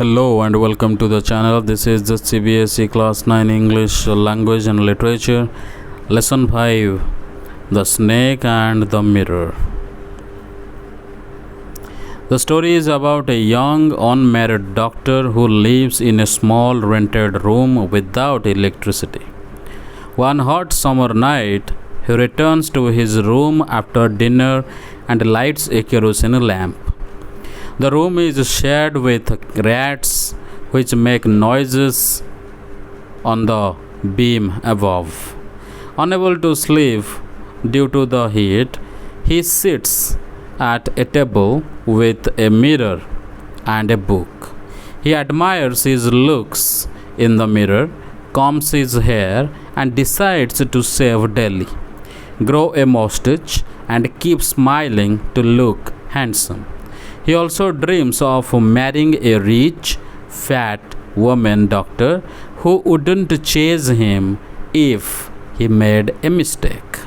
Hello and welcome to the channel. This is the CBSE Class 9 English Language and Literature, Lesson 5, The Snake and the Mirror. The story is about a young unmarried doctor who lives in a small rented room without electricity. One hot summer night, he returns to his room after dinner and lights a kerosene lamp. The room is shared with rats which make noises on the beam above. Unable to sleep due to the heat, he sits at a table with a mirror and a book. He admires his looks in the mirror, combs his hair, and decides to shave daily, grow a mustache, and keep smiling to look handsome. He also dreams of marrying a rich, fat woman doctor who wouldn't chase him if he made a mistake.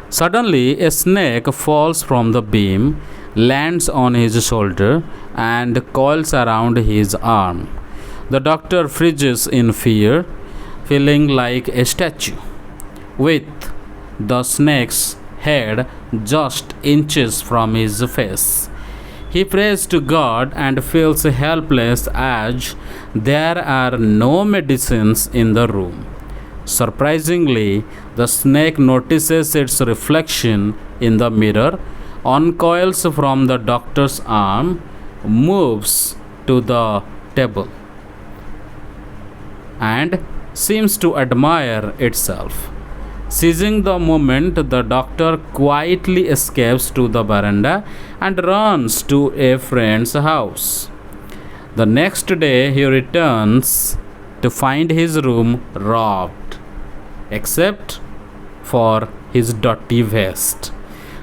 Suddenly, a snake falls from the beam, lands on his shoulder, and coils around his arm. The doctor freezes in fear, feeling like a statue, with the snake's head just inches from his face. He prays to God and feels helpless as there are no medicines in the room. Surprisingly, the snake notices its reflection in the mirror, uncoils from the doctor's arm, moves to the table, and seems to admire itself. Seizing the moment, the doctor quietly escapes to the veranda and runs to a friend's house. The next day, he returns to find his room robbed, except for his dirty vest.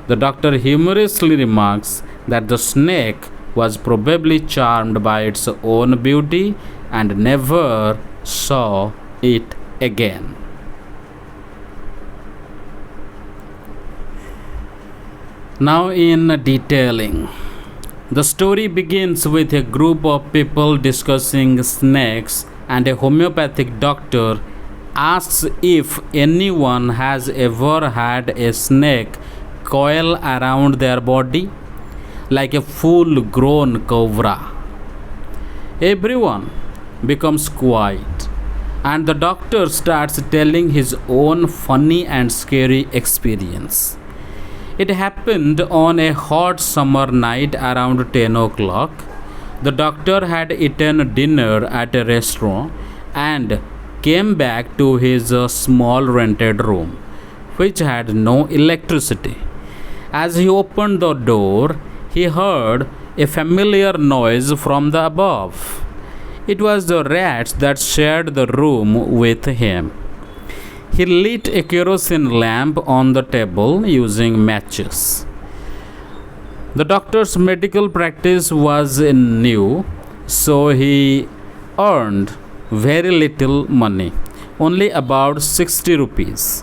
The doctor humorously remarks that the snake was probably charmed by its own beauty and never saw it again. Now, in detailing, the story begins with a group of people discussing snakes, and a homeopathic doctor asks if anyone has ever had a snake coil around their body like a full grown cobra. Everyone becomes quiet, and the doctor starts telling his own funny and scary experience. It happened on a hot summer night around 10 o'clock. The doctor had eaten dinner at a restaurant and came back to his small rented room, which had no electricity. As he opened the door, he heard a familiar noise from the above. It was the rats that shared the room with him. He lit a kerosene lamp on the table using matches. The doctor's medical practice was new, so he earned very little money, only about 60 rupees,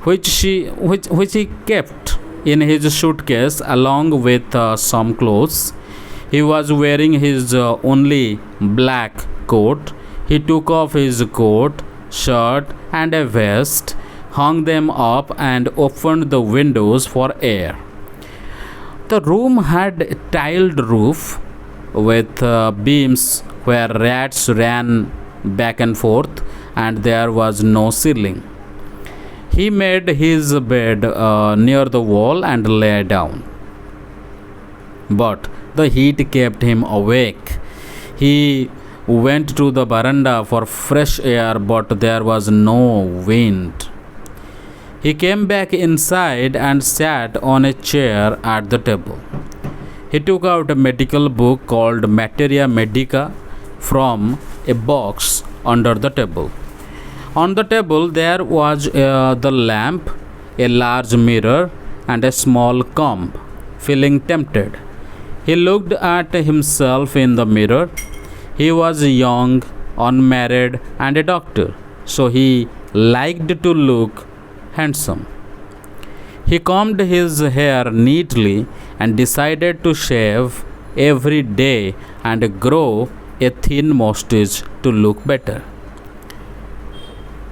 which he kept in his suitcase along with some clothes. He was wearing his only black coat. He took off his coat, shirt, and a vest, hung them up, and opened the windows for air. The room had a tiled roof with beams where rats ran back and forth, and there was no ceiling. He made his bed near the wall and lay down. But the heat kept him awake. He went to the veranda for fresh air, but there was no wind. He came back inside and sat on a chair at the table. He took out a medical book called Materia Medica from a box under the table. On the table there was the lamp, a large mirror, and a small comb. Feeling tempted, he looked at himself in the mirror. He was young, unmarried, and a doctor, so he liked to look handsome. He combed his hair neatly and decided to shave every day and grow a thin mustache to look better.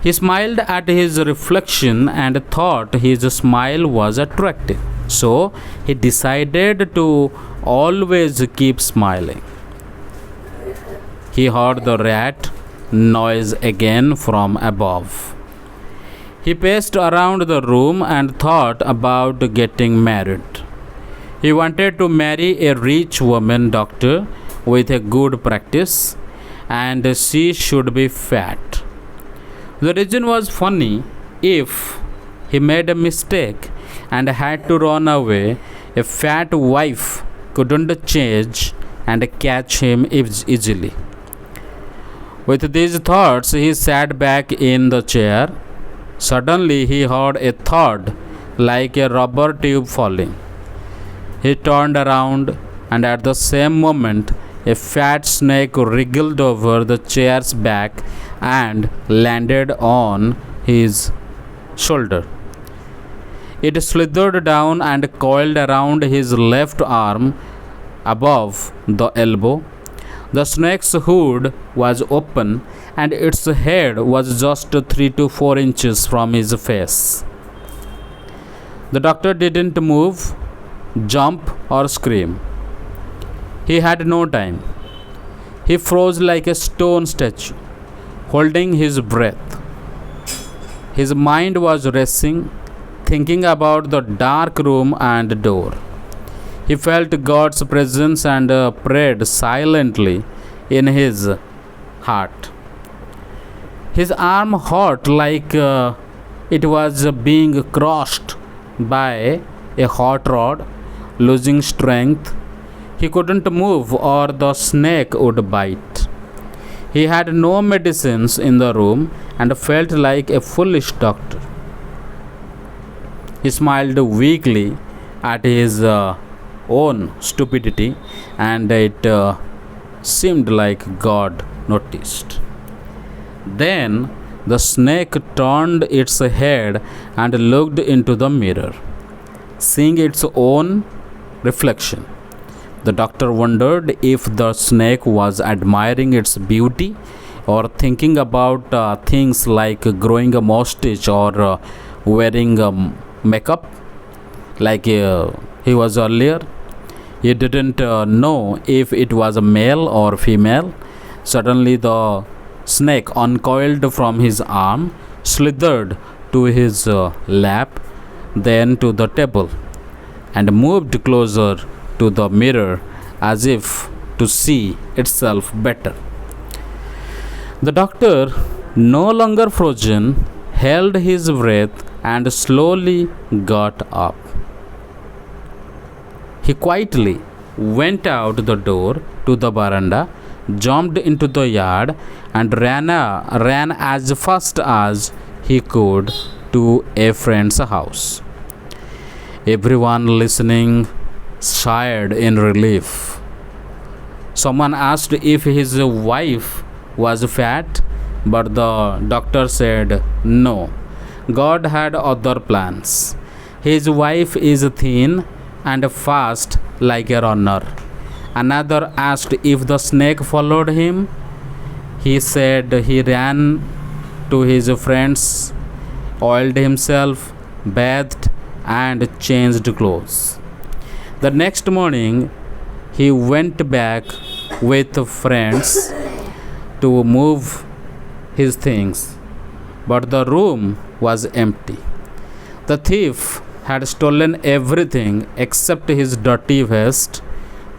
He smiled at his reflection and thought his smile was attractive. So he decided to always keep smiling. He heard the rat noise again from above. He paced around the room and thought about getting married. He wanted to marry a rich woman doctor with a good practice, and she should be fat. The reason was funny. If he made a mistake and had to run away, a fat wife couldn't change and catch him easily. With these thoughts, he sat back in the chair. Suddenly, he heard a thud like a rubber tube falling. He turned around, and at the same moment, a fat snake wriggled over the chair's back and landed on his shoulder. It slithered down and coiled around his left arm above the elbow. The snake's hood was open and its head was just 3 to 4 inches from his face. The doctor didn't move, jump, or scream. He had no time. He froze like a stone statue, holding his breath. His mind was racing, thinking about the dark room and door. He felt God's presence and prayed silently in his heart. His arm hurt like it was being crushed by a hot rod. Losing strength, he couldn't move or the snake would bite. He had no medicines in the room and felt like a foolish doctor. He smiled weakly at his own stupidity, and it seemed like God noticed. Then the snake turned its head and looked into the mirror, seeing its own reflection. The doctor wondered if the snake was admiring its beauty or thinking about things like growing a mustache or wearing makeup like he was earlier. He didn't know if it was a male or female. Suddenly, the snake uncoiled from his arm, slithered to his lap, then to the table, and moved closer to the mirror as if to see itself better. The doctor, no longer frozen, held his breath and slowly got up. He quietly went out the door to the veranda, jumped into the yard, and ran as fast as he could to a friend's house. Everyone listening sighed in relief. Someone asked if his wife was fat, but the doctor said no. God had other plans. His wife is thin and fast like a runner. Another asked if the snake followed him. He said he ran to his friends, oiled himself, bathed, and changed clothes. The next morning, he went back with friends to move his things, but the room was empty. The thief had stolen everything except his dirty vest.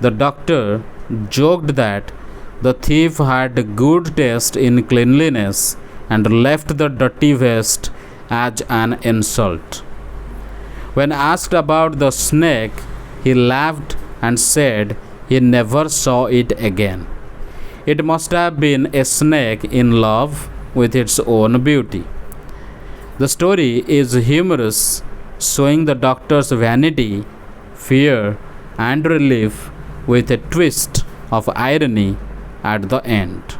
The doctor joked that the thief had good taste in cleanliness and left the dirty vest as an insult. When asked about the snake, he laughed and said he never saw it again. It must have been a snake in love with its own beauty. The story is humorous, showing the doctor's vanity, fear, and relief with a twist of irony at the end.